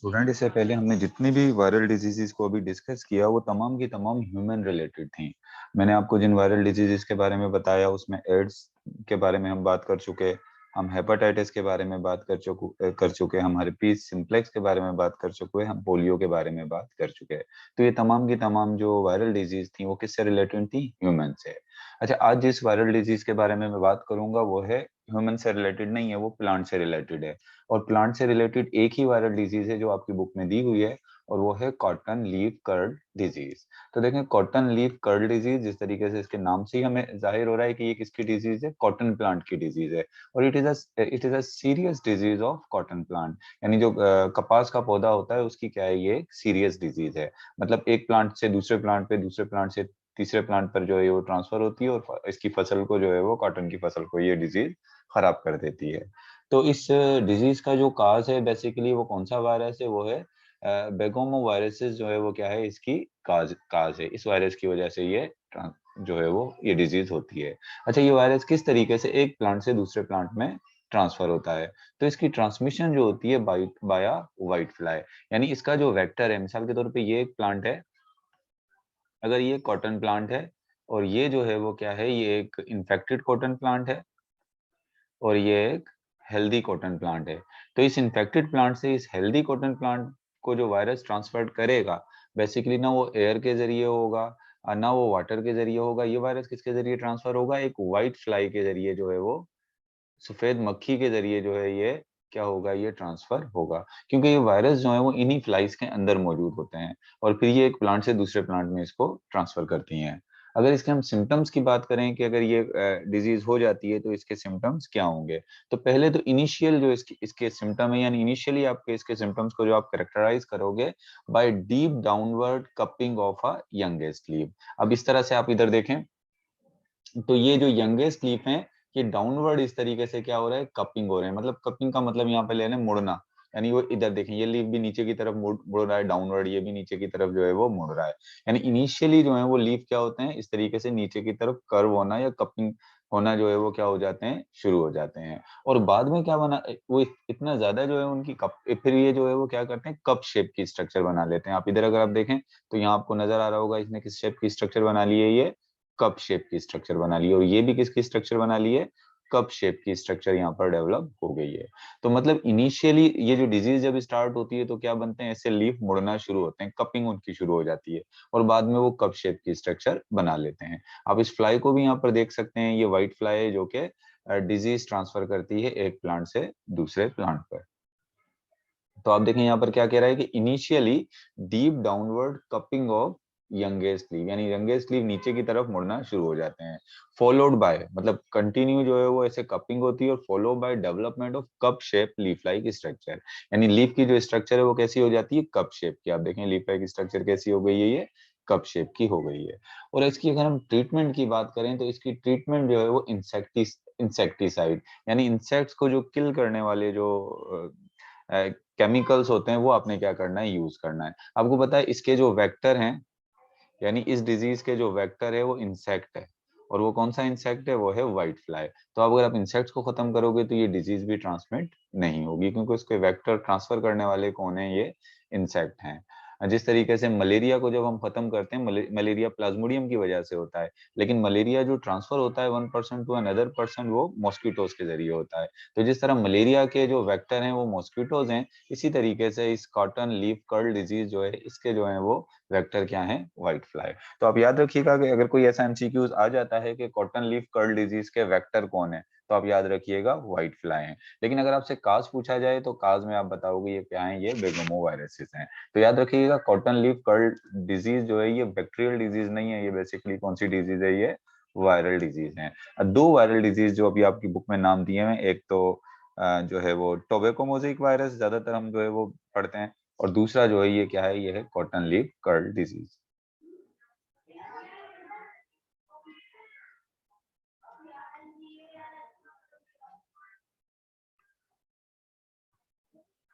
Student, इससे पहले हमने जितनी भी वायरल डिजीजेस को अभी डिस्कस किया वो तमाम की तमाम ह्यूमन रिलेटेड थी। मैंने आपको जिन वायरल डिजीजेस के बारे में बताया उसमें एड्स के बारे में हम बात कर चुके, हम हेपेटाइटिस के बारे में बात कर चुके, हम herpes सिम्प्लेक्स के बारे में बात कर चुके, हम पोलियो के बारे में बात कर चुके। तो ये तमाम की तमाम जो वायरल डिजीज थी वो किससे रिलेटेड थी? ह्यूमन से। अच्छा, आज जिस वायरल डिजीज के बारे में मैं बात करूंगा वो है ह्यूमन से रिलेटेड नहीं है, वो प्लांट से रिलेटेड है। और प्लांट से रिलेटेड एक ही वायरल डिजीज है जो आपकी बुक में दी हुई है, और वो है कॉटन लीफ कर्ल डिजीज। तो देखें, कॉटन लीफ कर्ल डिजीज, जिस तरीके से इसके नाम से ही हमें जाहिर हो रहा है कि ये किसकी डिजीज है, कॉटन प्लांट की डिजीज है। और it is a serious disease of cotton plant. यानी जो कपास का पौधा होता है उसकी क्या है, ये एक सीरियस डिजीज है। मतलब एक प्लांट से दूसरे प्लांट पे, दूसरे प्लांट से तीसरे प्लांट पर जो है वो ट्रांसफर होती है, और इसकी फसल को जो है वो कॉटन की फसल को ये डिजीज खराब कर देती है। तो इस डिजीज का जो काज है, बेसिकली वो कौन सा वायरस है, वो है बेगोमो वायरसेस जो है वो क्या है, इसकी काज काज है। इस वायरस की वजह से ये जो है वो ये डिजीज होती है। अच्छा, ये वायरस किस तरीके से एक प्लांट से दूसरे प्लांट में ट्रांसफर होता है? तो इसकी ट्रांसमिशन जो होती है बाया व्हाइट फ्लाई। यानी इसका जो वेक्टर है, मिसाल के तौर पे ये एक प्लांट है, अगर ये कॉटन प्लांट है, और ये जो है वो क्या है, ये एक इन्फेक्टेड कॉटन प्लांट है, और ये एक हेल्दी कॉटन प्लांट है। तो इस इन्फेक्टेड प्लांट से इस हेल्दी कॉटन प्लांट को जो वायरस ट्रांसफर करेगा, बेसिकली ना वो एयर के जरिए होगा, ना वो वाटर के जरिए होगा। ये वायरस किसके जरिए ट्रांसफर होगा? एक व्हाइट फ्लाई के जरिए जो है वो, सफेद मक्खी के जरिए जो है ये क्या होगा, ये ट्रांसफर होगा। क्योंकि ये वायरस जो है वो इन्हीं फ्लाइज के अंदर मौजूद होते हैं, और फिर ये एक प्लांट से दूसरे प्लांट में इसको ट्रांसफर करती हैं। अगर इसके हम सिम्टम्स की बात करें कि अगर ये डिजीज हो जाती है तो इसके सिम्टम्स क्या होंगे, तो पहले तो इनिशियल जो इसके सिम्टम है, यानी इनिशियली आपके इसके सिम्टम्स को जो आप कैरेक्टराइज करोगे by deep downward cupping of a youngest leaf. अब इस तरह से आप इधर देखें, तो ये जो यंगेस्ट लीफ है, ये डाउनवर्ड इस तरीके से क्या हो रहा है, कपिंग हो रहे हैं। मतलब कपिंग का मतलब यहाँ पे लेना मुड़ना। यानी वो इधर देखें, ये लीफ भी नीचे की तरफ मुड़ रहा है डाउनवर्ड, ये भी नीचे की तरफ जो है वो मुड़ रहा है। यानी इनिशियली जो है वो लीफ क्या होते हैं, इस तरीके से नीचे की तरफ कर्व होना या कपिंग होना जो है वो क्या हो जाते हैं, शुरू हो जाते हैं। और बाद में क्या बना, वो इतना ज्यादा जो है उनकी कप, फिर ये जो है वो क्या करते हैं, कप शेप की स्ट्रक्चर बना लेते हैं। आप इधर अगर आप देखें तो यहाँ आपको नजर आ रहा होगा, इसने किस शेप की स्ट्रक्चर बना ली है, ये कप शेप की स्ट्रक्चर बना ली है। और ये भी किसकी स्ट्रक्चर बना ली है, कप शेप की स्ट्रक्चर यहाँ पर डेवलप हो गई है। तो मतलब इनिशियली ये जो डिजीज जब स्टार्ट होती है तो क्या बनते हैं, ऐसे लीफ मुड़ना शुरू होते हैं, कपिंग उनकी शुरू हो जाती है, और बाद में वो कप शेप की स्ट्रक्चर बना लेते हैं। आप इस फ्लाई को भी यहाँ पर देख सकते हैं, ये व्हाइट फ्लाई है जो कि डिजीज ट्रांसफर करती है एक प्लांट से दूसरे प्लांट पर। तो आप देखें यहाँ पर क्या कह रहा है कि initially deep downward cupping of youngest leave, यानी यंगेस्ट लीव नीचे की तरफ मुड़ना शुरू हो जाते हैं। फॉलोड बाय, मतलब कंटिन्यू जो है वो ऐसे कपिंग होती है, और follow by development of cup shape leaf like structure. यानी लीफ की जो स्ट्रक्चर है वो कैसी हो जाती है, कप शेप की। आप देखें लीफ लाइक स्ट्रक्चर कैसी हो गई है, ये कप शेप की हो गई है। और इसकी अगर हम ट्रीटमेंट की बात करें तो इसकी ट्रीटमेंट जो है वो इंसेक्टिसाइड, यानी इंसेक्ट्स को जो किल करने वाले जो केमिकल्स होते हैं वो आपने क्या करना है, यूज करना है। आपको पता है इसके जो वेक्टर हैं, यानी इस डिजीज के जो वेक्टर है वो इंसेक्ट है, और वो कौन सा इंसेक्ट है, वो है व्हाइट फ्लाई। तो अगर आप इंसेक्ट्स को खत्म करोगे तो ये डिजीज भी ट्रांसमिट नहीं होगी, क्योंकि उसके वेक्टर ट्रांसफर करने वाले कौन है, ये इंसेक्ट हैं। जिस तरीके से मलेरिया को जब हम खत्म करते हैं, मलेरिया प्लाज्मोडियम की वजह से होता है, लेकिन मलेरिया जो ट्रांसफर होता है one person to another person, वो मॉस्किटोज के जरिए होता है। तो जिस तरह मलेरिया के जो वेक्टर हैं वो मॉस्किटोज हैं, इसी तरीके से इस कॉटन लीफ कर्ल डिजीज जो है, इसके जो है वो वेक्टर क्या है, व्हाइट फ्लाई। तो आप याद रखिएगा कि अगर कोई ऐसा एमसीक्यूज आ जाता है कि कॉटन लीफ कर्ल डिजीज के वेक्टर कौन है, तो आप याद रखिएगा व्हाइट फ्लाई है। लेकिन अगर आपसे काज पूछा जाए तो काज में आप बताओगे ये क्या है, ये बेगोमो वायरसेस हैं। तो याद रखिएगा, कॉटन लीफ कर्ल डिजीज जो है ये बैक्टीरियल डिजीज नहीं है, ये बेसिकली कौन सी डिजीज है, ये वायरल डिजीज है। दो वायरल डिजीज जो अभी आपकी बुक में नाम दिए हैं, एक तो जो है वो टोबैको मोज़ेक वायरस, ज्यादातर हम जो है वो पढ़ते हैं, और दूसरा जो है ये क्या है, ये है कॉटन लीफ कर्ल डिजीज।